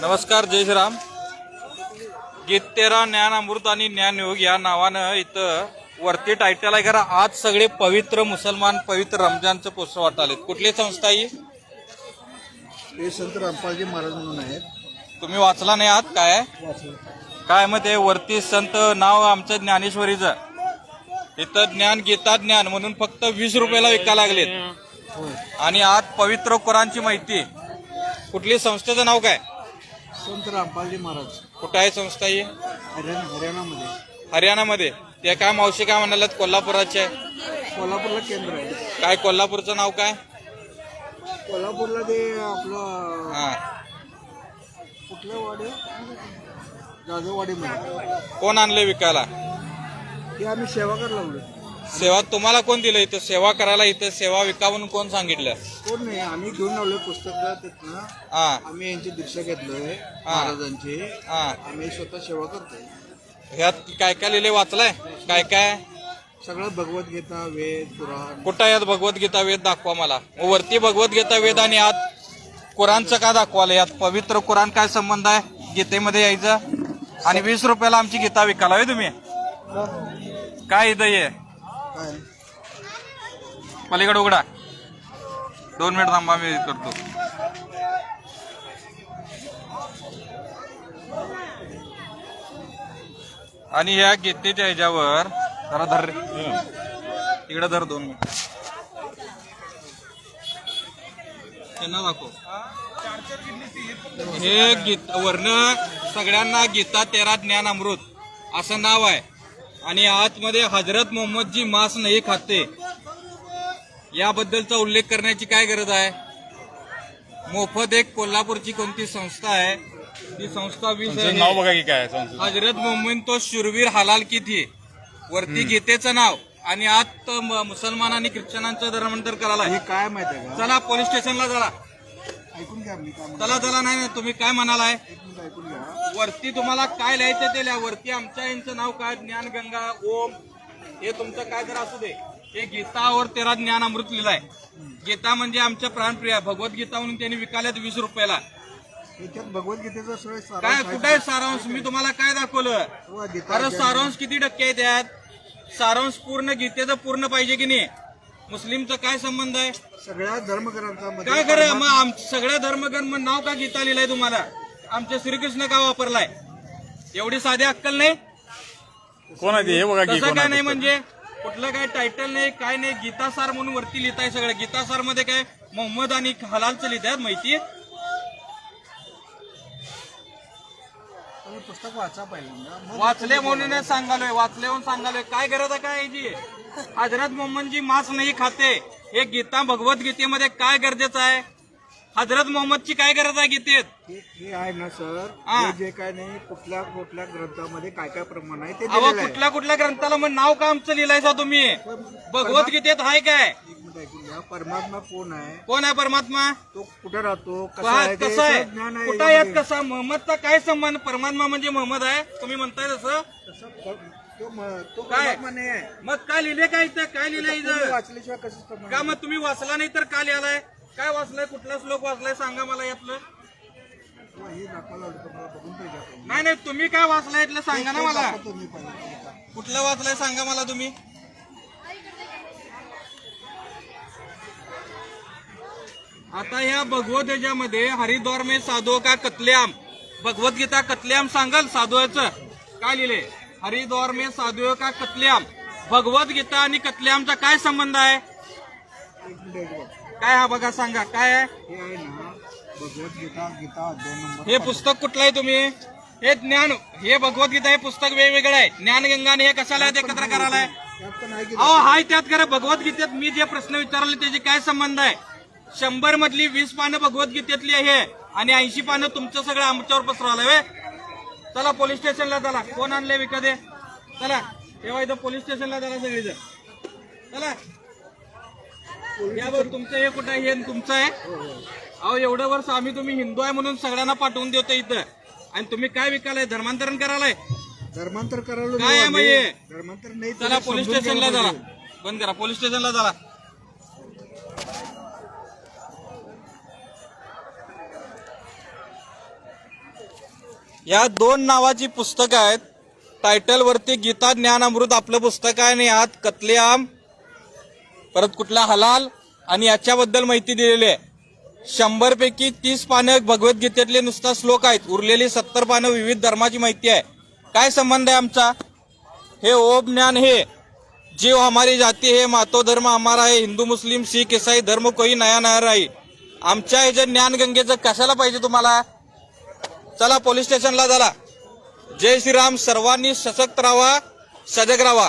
नमस्कार, जय श्रीराम. गीतेरा ज्ञान अमृत आणि ज्ञानयोग या नावानं इथं वरती टायटल आहे. खरं आज सगळे पवित्र मुसलमान पवित्र रमजानचं पोस्टर वाटालेत. कुठली संस्था ही? हे संत रामपालजी महाराज म्हणून आहेत. तुम्ही वाचला नाही आहात? काय काय मग ते वरती संत नाव आमचं ज्ञानेश्वरीचं, इथं ज्ञान गीता ज्ञान म्हणून फक्त 20 रुपयाला विकायला लागलेत. आणि आज पवित्र कुराणची माहिती. कुठली संस्थेचं नाव काय? संत रामपालजी महाराज. कुठं आहे संस्था ही? हरियाणामध्ये. हरियाणामध्ये. ते काय मावशी काय म्हणाल्यात? कोल्हापुराचे आहे. कोल्हापूरला केंद्र आहे. काय कोल्हापूरचं नाव काय? कोल्हापूरला ते आपलं हा, कुठलं वाडी, जाधववाडीमध्ये. कोण आणले विकायला? ते आम्ही सेवा करायला लागलो. सेवा तुम्हाला कोण दिलं? इथं सेवा करायला, इथं सेवा विका म्हणून कोण सांगितलं? कोण नाही, आम्ही घेऊन आलोय पुस्तकं तिथनं. हा आम्ही यांची दीक्षा घेतलोय महाराजांची. हा. आम्ही स्वतः सेवा करतोय. ह्यात काय काय लिहिले वाचलाय? काय काय? सगळं भगवद्गीता, वेद, पुराण. कुठं यात भगवद्गीता वेद दाखवा मला. वरती भगवद्गीता वेद आणि आत कुराणचं का दाखवालं? यात पवित्र कुराण काय संबंध आहे गीतेमध्ये यायचं? आणि 20 रुपयाला आमची गीता विकाला होय तुम्ही? काय इथं ये काय पलीकडे उघडा. 2 मिनिट थांबा, मी करतो. आणि ह्या गीतेच्या ह्याच्यावर जरा धर, तिकडे धर 2 मिनिट. त्यांना दाखव. हे गीत वर्ण सगळ्यांना गीता 13 ज्ञान अमृत असं नाव आहे. आणि आतमध्ये हजरत मोहम्मदजी मांस नाही खाते याबद्दलचा उल्लेख करण्याची काय गरज आहे? मोफत एक कोल्हापूरची कोणती संस्था आहे, ती संस्था 20 नाव बघा की काय हजरत मोहम्मद तो शुरवीर हलाल की थी. वरती गीतेचं नाव आणि आत मुसलमान आणि ख्रिश्चनांचं धर्मांतर करायला. हे काय माहिती आहे का? चला पोलीस स्टेशनला चला. ऐकून घ्या मी काय चला चला. नाही तुम्ही काय म्हणालाय? एक मिनिट ऐकून घ्या. वरती तुम्हाला काय लिहायचं ते लिहा. वरती आमच्या यांचं नाव काय? ज्ञानगंगा ओम हे तुमचं काय जर असू दे. हे गीता और 13 ज्ञान अमृत लिहिलाय. गीता म्हणजे आमच्या प्राणप्रिय भगवद्गीता म्हणून त्यांनी विकाल्यात 20 रुपयाला. याच्यात भगवद्गीतेचा सगळं काय सारांश कुठे आहे सारांश? मी तुम्हाला काय दाखवलं? वा, गीता अरे सारांश किती टक्के आहे त्यात? सारांश पूर्ण गीतेचं पूर्ण पाहिजे की नाही? मुस्लिमचा काय संबंध आहे? सगळ्या धर्मग्रंथांमध्ये काय खरं मग सगळ्या धर्मग्रंथ नाव का गीता लिहिलंय तुम्हाला? आमच्या श्रीकृष्ण का वापरलाय? एवढी साधी अक्कल नाही? कोण आहे ते? हे बघा की तसं कोण काय आहे नाही पुस्तक. म्हणजे कुठलं काय टायटल नाही काय नाही. गीतासार म्हणून वरती लिहिताय सगळं. गीतासार मध्ये काय मोहम्मद आणि हलालचं लिहितात माहिती? तुम्ही पुस्तक वाचा पहिल्यांदा, मग वाचले म्हणूनच सांगालोय. वाचले म्हणून सांगालोय. काय गरज आहे काय याची? हजरत मोहम्मदजी मांस नाही खाते हे गीता भगवद्गीतेमध्ये काय गरजेचं आहे? हजरत मोहम्मदची काय गरज आहे गीतेत? हे आहे ना सर, हा. हे जे काय नाही कुठल्या कुठल्या ग्रंथामध्ये काय काय प्रमाण आहे ते अहो दिलेलं आहे. कुठल्या कुठल्या ग्रंथाला मग नाव का आमचं लिहिलायचा तुम्ही? भगवद्गीतेत आहे काय? एक मिनिट ऐकून घ्या. परमात्मा कोण आहे? कोण आहे परमात्मा? तो कुठे राहतो? कसा आहे? ते कसं आहे? सगळं ज्ञान आहे कुठं यात यामध्ये. कसा? मोहम्मदचा काय संबंध? परमात्मा म्हणजे मोहम्मद आहे तुम्ही म्हणताय तसं? तसं तो काय? परमात्मा नाही आहे. मग काय लिहिले काय इथं? काय लिहिलंय तुम्ही इथं? वाचल्याशिवाय कसं प्रमाण? का मग तुम्ही वाचला नाही तर का लिहिलाय? काय वाचलंय? कुठला श्लोक वाचलाय सांगा मला यातलं. हे दाखवायला आलं तुम्हाला, बघून पाहिजे आपण. नाही नाही तुम्ही काय वाचलाय इथलं सांगा ना ते मला. दाखवतो मी पहिल्यांदा. कुठलं वाचलंय सांगा मला तुम्ही. आता या भगवद्गीतेमध्ये हरिद्वार में साधुओं का कत्लेआम, भगवद्गीता कत्लेआम सांगाल साधुचं काय लिहिले? हरिद्वार में साधुओं का कत्लेआम. भगवद्गीता आणि कत्लेआमचा काय संबंध आहे? एक मिनिट ऐकू. काय हा बघा सांगा काय आहे? हे आहे ना भगवद्गीता, गीता अध्याय नंबर हे पुस्तक कुठलं आहे तुम्ही? हे ज्ञान, हे भगवद्गीता हे पुस्तक वेगवेगळं आहे. ज्ञानगंगाने हे कशाला एकत्र करायलाय? त्यात पण आहे की अहो हाय त्यात खरं भगवद्गीतेत मी जे प्रश्न विचारले त्याचे काय संबंध आहे? 100 मधली 20 पानं भगवद्गीतेतली आहे आणि 80 पानं तुमचं सगळं आमच्यावर पसरवलंय व्हय? चला पोलीस स्टेशनला चला. कोण आणले विकते? चला तेव्हा इथं पोलीस स्टेशनला चला सगळीजण. चला यावर तुमचं हे कुठं आहे? हे तुमचं आहे? अहो एवढं वर्ष आम्ही तुम्ही हिंदू आहे म्हणून सगळ्यांना पाठवून देतो इथं आणि तुम्ही काय विकालाय? धर्मांतरण करायलाय? धर्मांतर करायला काय आहे मग हे? धर्मांतर नाही. चला पोलीस स्टेशनला चला. बंद करा पोलीस स्टेशनला चला. या 2 नावाची पुस्तकं आहेत. टायटल वरती गीता ज्ञानामृत आपलं पुस्तक आहे आणि यात कत्लेआम, परत कुठला हलाल आणि याच्याबद्दल माहिती दिलेली आहे. 100 पैकी 30 पानं भगवद्गीतेतले नुसता श्लोक आहेत, उरलेली 70 पानं विविध धर्माची माहिती आहे. काय संबंध आहे आमचा? हे ओम ज्ञान हे जीव हमारी जाती है, मातो धर्म हमारा है, हिंदू मुस्लिम सिख ईसाई धर्म कोई नया नया राही. आमच्या ह्याच्या ज्ञानगंगेचं कशाला पाहिजे तुम्हाला? चला पोलीस स्टेशनला चला. जय श्रीराम. सर्वांनी सशक्त राहा, सजग राहा.